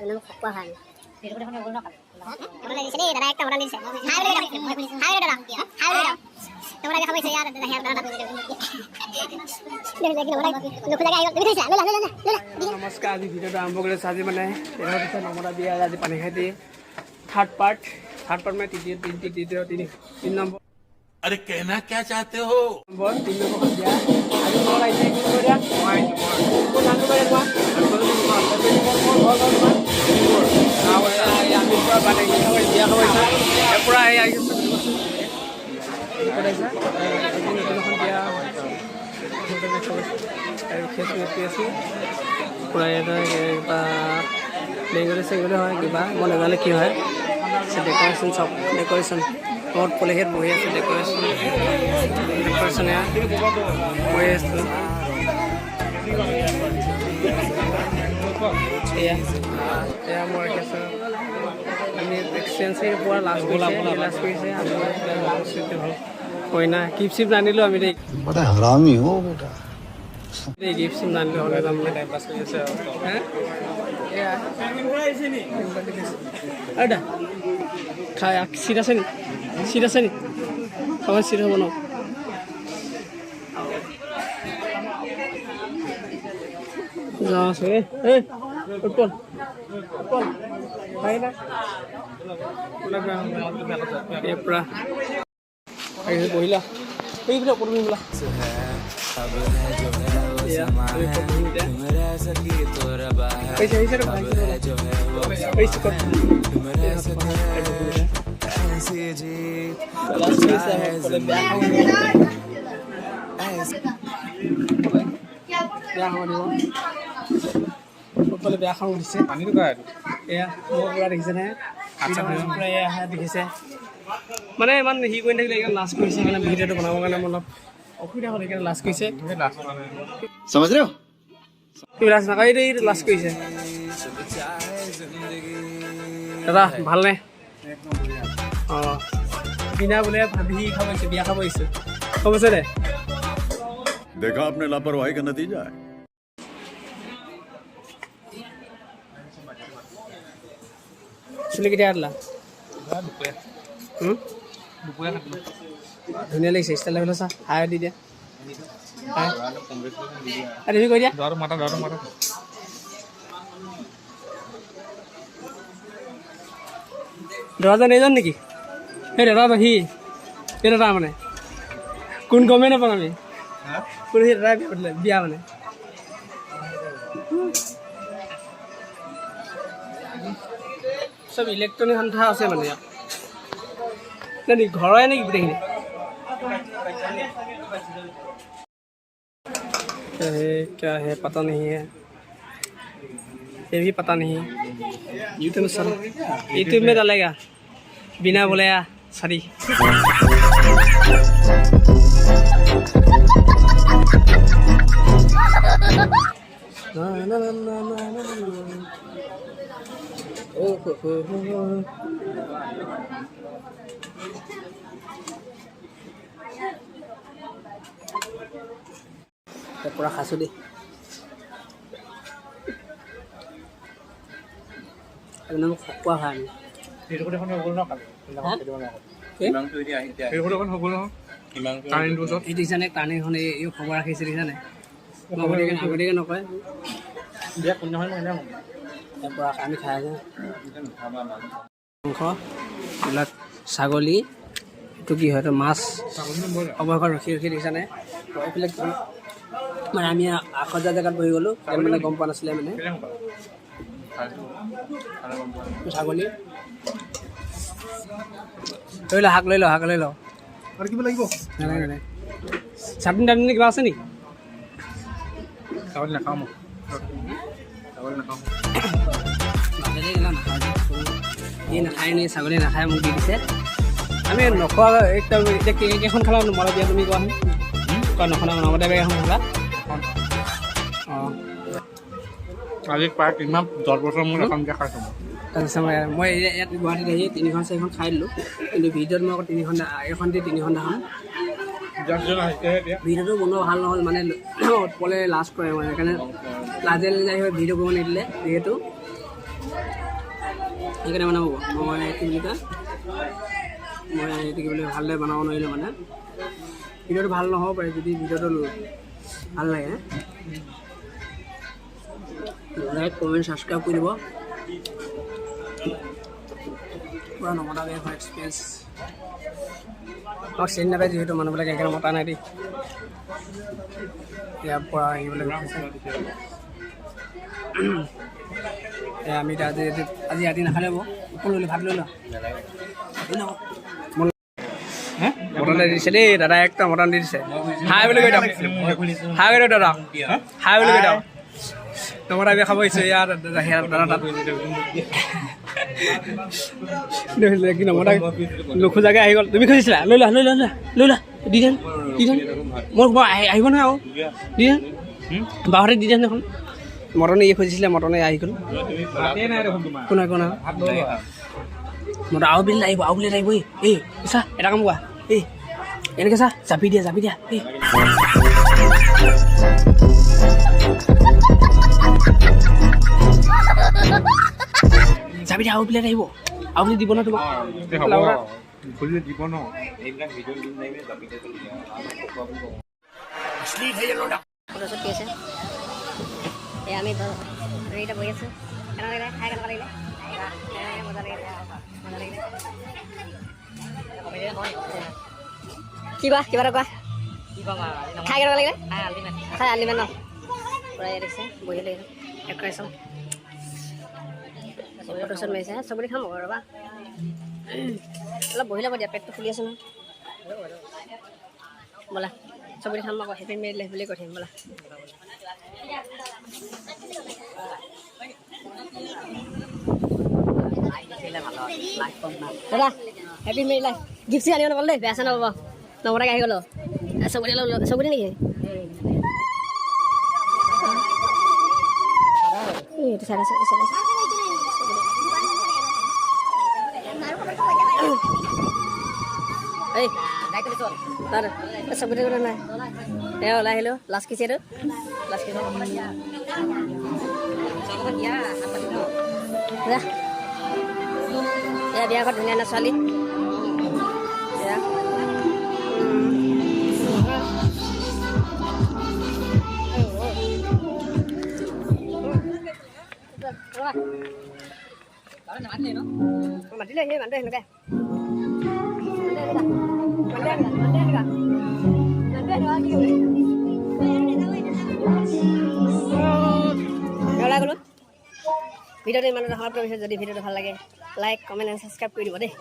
নাম খোৱা ভাল নমস্কাৰ আজি ভিডিঅ'টো আৰম্ভ কৰিছোঁ আজি মানে নৰ্মদা বিয়া আজি পানী খাইটি থাৰ্ড পাৰ্ট মানে তৃতীয় তিনি নম্বৰ अरे कहना क्या चाहते हो 3 নম্বৰ বিয়া আজি মোৰ আহিছে কি কৰিয়া কোন নাম কৰে কোৱা আমি পৰা বানে বিয়া খাইছা এপৰা আহি আহিছে কৰিছা আজি নতুন এখন বিয়া আৰু খেত মেতি আছে পুৰা এটা বেংগলী চেংগলী হয় কিবা মই নাজানো কি হয় ডেক'ৰেশ্যন চব ডেক'ৰেশ্যন বহুত পলিহেত বহি আছে ডেক'ৰেশ্যন বহি আছে এয়া মই ৰাখিছোঁ আমি এক্সচেঞ্জৰ পৰা লাষ্ট কৰিছে আমি কইনা গিফ্ট চিফ্ট নানিলোঁ আমি দেই बड़ा हरामी हो बेटा গিফ্ট চিফ্ট নানিলোঁ হ'লে তাৰমানে টাইম পাছ কৰি আছে আৰু খাই চিট আছে নি খাবাৰ চিট হ'ব ন যাওঁ আছে উৎপল পৰা বহিলা এইবিলাক পঢ়ি বোলা বেয়া খাওঁ উঠিছে পানীটো এয়া মোৰ পৰা দেখিছে নে দেখিছে মানে ইমান সি কৰি থাকিলে এইকাৰণে লাজ কৰিছে মানে ভিডিঅ'টো বনাবৰ কাৰণে অলপ অসুবিধা হ'ল সেইকাৰণে লাজ কৰিছে লাজ নাকাই দেই লাজ কৰিছে দাদা ভালনে অঁ বিনা বোলে ভাবি খাব আহিছে বিয়া খাব আহিছে হ'ব আছে দে देखा आपने लापरवाही का नतीजा है চুলি কেতিয়া কাটিলা ধুনীয়া লাগিছে ষ্টাইল লাগিলে চা হাই দি দিয়া তুমি কৈ দিয়া দৰাজন এইজন নেকি সেই দাদা সি সেই দাদা মানে কোন গমেই নাপাওঁ আমি কোন সেই দাদা বিয়া মানে চব ইলেক্ট্ৰনিক সন্থা আছে মানে ইয়াত নেকি ঘৰৰে নেকি গোটেইখিনি क्या है पता नहीं है ये भी पता नहीं यूट्यूब में डालेगा बिना बोले सॉरी পুৰা খাইছোঁ দেই একদম খোৱা খাই আমি দেখিছানে টাৰ্ণিংখন এই খবৰ ৰাখিছে দেখিছানে আগতীয়াকৈ নকয় তাৰপৰা আমি খাই আছোঁ মাংস এইবিলাক ছাগলী এইটো কি হয় এইটো মাছ অৱশেষত ৰখি দেখিছানে এইফালে মানে আমি আখজা জেগাত বহি গ'লোঁ মানে গম পোৱা নাছিলে মানে ছাগলী লৈ লওঁ শাক লৈ লওঁ আৰু কিবা লাগিব নালাগে চাটনি টাটনি কিবা আছে নেকি ছাগলী নাখাওঁ মই নাখায় নি ছাগলী নাখায় মোক দি দিছে আমি নোখোৱা এতিয়া কেইখন খালা নমৰা দিয়া তুমি কোৱাচোন কোৱা নখনা নমতে এখন খালা অঁ আজি প্ৰায় কিমান 10 বছৰ মূৰত এখনকৈ খাইছোঁ তাৰপিছত মই ইয়াত গুৱাহাটীত আহি 3খন 4খন খাই দিলোঁ কিন্তু ভিডিঅ'ত মই আকৌ 3খন এখন দি 3খন দেখাম ভিডিঅ'টো বনোৱা ভাল নহ'ল মানে উৎপলে লাজ কৰে মানে সেইকাৰণে লাজে লাজে ভিডিঅ' কৰিব নিদিলে যিহেতু সেইকাৰণে মানে মই কি বুলি কয় মই এইটো কি বুলি ভালদৰে বনাব নোৱাৰিলোঁ মানে ভিডিঅ'টো ভাল নহ'ব পাৰে যদি ভিডিঅ'টো ভাল লাগে লাইক কমেণ্ট ছাবস্ক্ৰাইব কৰি দিব পূৰা নমতাকৈ হয় এক্সপিৰিয়েঞ্চ আমাক চিনি নাপায় যিহেতু মানুহবিলাকে সেইকাৰণে মতা নাই দেই ইয়াৰ পৰা আহিবলৈ আমি আজি ৰাতি নাখালে হ'ব সকলোলৈ ভাত লৈ লওঁ মটন দিছে দেই দাদা একদম মটন দি দিছে হাই বুলি কৈ দিয়ক হাই কৈ দিয়ক দাদা হাই বুলি কৈ দিয়ক নমতা খাব আহিছোঁ ইয়াৰ দাদা তাত কি নমতা নোখোজাকৈ আহি গ'ল তুমি খুজিছিলা লৈ লোৱা দি দেন মোৰ আহিব নহয় আৰু দি দেন বাহঁতে দি দেন দেখোন মটনে খুজিছিলে মটনে আহি গ'ল কোনা মটন আৰু বুলি লাগিব এই চা এটা কাম কোৱা এই এনেকৈ চা জাপি দিয়া এই যাবি দিয়া আৰু প্লেট আহিব আৰু বুলি দিব ন তোমাক আমি হেৰিটা বহি আছোঁ কেনেকুৱা লাগিলে খাই কেনেকুৱা লাগিলে মজা লাগিলে কিবা এটা কোৱা খাই কেনেকুৱা লাগিলে খাই আল্টিমেট ন পূৰা ইয়াত দেখিছে বহি লাগিছে ডেক'ৰেশ্যন ফটোশ্বুট মাৰিছে চবতে খাম আকৌ ৰ'বা অলপ বহি ল'ব দিয়া পেটটো ফুলি আছে নহয় ব'লা চবতে খাম আকৌ হেপী মেৰিড লাইফ বুলি কৈ থাকিম ব'লা দাদা হেপী মেৰিড লাইফ গিফ্ট আনিব নক'ল দেই বেয়া চেয়া নপাব নমতাকৈ আহি গ'লো চবতে নেকি এইটো চাই আছে এই চবতে কথা নাই এয়া ওলাই আহিলোঁ লাষ্ট কিছে এইটো লাষ্ট কিছে এয়া বিয়া ঘৰত ধুনীয়া ছোৱালী এয়া মাতিলে সেই মানুহটো সেনেকৈ ওলাই গ'লো ভিডিঅ'টো ইমানতে সমাপ্ত কৰিছোঁ যদি ভিডিঅ'টো ভাল লাগে লাইক কমেণ্ট এণ্ড ছাবস্ক্ৰাইব কৰি দিব দেই